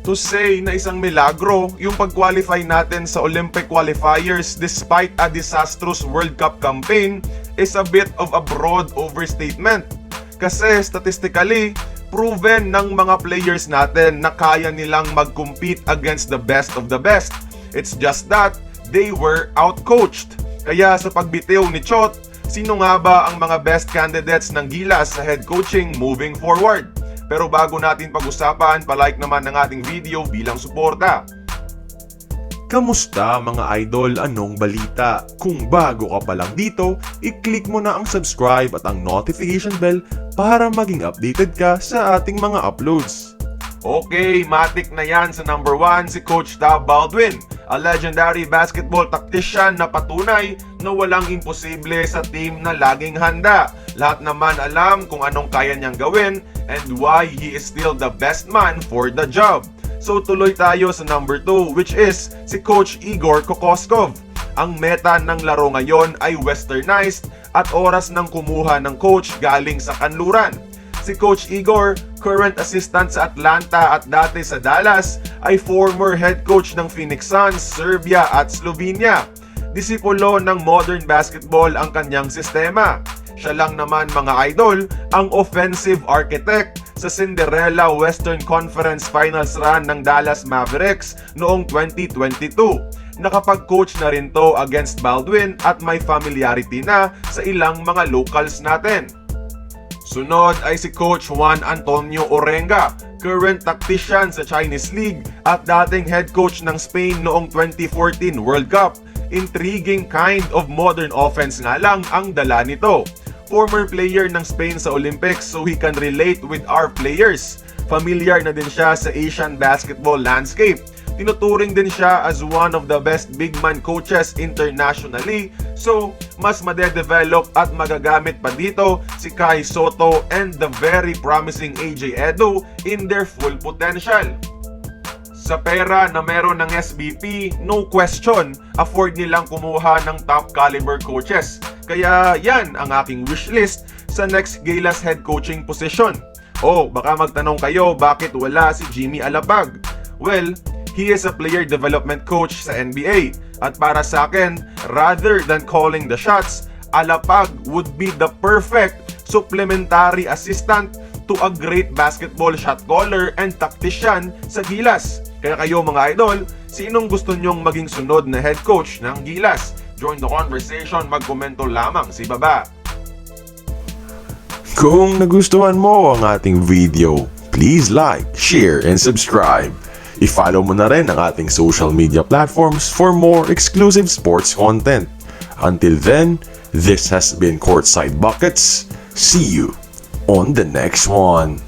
to say na isang milagro yung pag-qualify natin sa Olympic qualifiers despite a disastrous World Cup campaign is a bit of a broad overstatement. Kasi statistically, proven ng mga players natin na kaya nilang mag-compete against the best of the best. It's just that they were outcoached. Kaya sa pagbitiw ni Chot, sino nga ba ang mga best candidates ng Gilas sa head coaching moving forward? Pero bago natin pag-usapan, palike naman ng ating video bilang suporta. Kamusta mga idol? Anong balita? Kung bago ka pa lang dito, i-click mo na ang subscribe at ang notification bell para maging updated ka sa ating mga uploads. Okay, matik na yan sa number 1 si Coach Tab Baldwin, a legendary basketball tactician na patunay na walang imposible sa team na laging handa. Lahat naman alam kung anong kaya niyang gawin and why he is still the best man for the job. So tuloy tayo sa number 2, which is si Coach Igor Kokoskov. Ang meta ng laro ngayon ay westernized at oras ng kumuha ng coach galing sa kanluran. Si Coach Igor, current assistant sa Atlanta at dati sa Dallas, ay former head coach ng Phoenix Suns, Serbia at Slovenia. Disipulo ng modern basketball ang kanyang sistema. Siya lang naman mga idol, ang offensive architect sa Cinderella Western Conference Finals run ng Dallas Mavericks noong 2022. Nakapag-coach na rin to against Baldwin at may familiarity na sa ilang mga locals natin. Sunod ay si Coach Juan Antonio Orenga, current tactician sa Chinese League at dating head coach ng Spain noong 2014 World Cup. Intriguing kind of modern offense nga lang ang dala nito. Former player ng Spain sa Olympics so he can relate with our players. Familiar na din siya sa Asian basketball landscape. Tinuturing din siya as one of the best big man coaches internationally, so mas madedevelop at magagamit pa dito si Kai Soto and the very promising AJ Edo in their full potential. Sa pera na meron ng SBP, no question, afford nilang kumuha ng top caliber coaches. Kaya yan ang aking wishlist sa next Gilas head coaching position. Oh, baka magtanong kayo bakit wala si Jimmy Alapag? Well, he is a player development coach sa NBA. At para sa akin, rather than calling the shots, Alapag would be the perfect supplementary assistant to a great basketball shot caller and tactician sa Gilas. Kaya kayo mga idol, sinong gusto nyong maging sunod na head coach ng Gilas? Join the conversation, magkomento lamang sa ibaba. Kung nagustuhan mo ang ating video, please like, share, and subscribe. I-follow mo na rin ang ating social media platforms for more exclusive sports content. Until then, this has been Courtside Buckets. See you on the next one.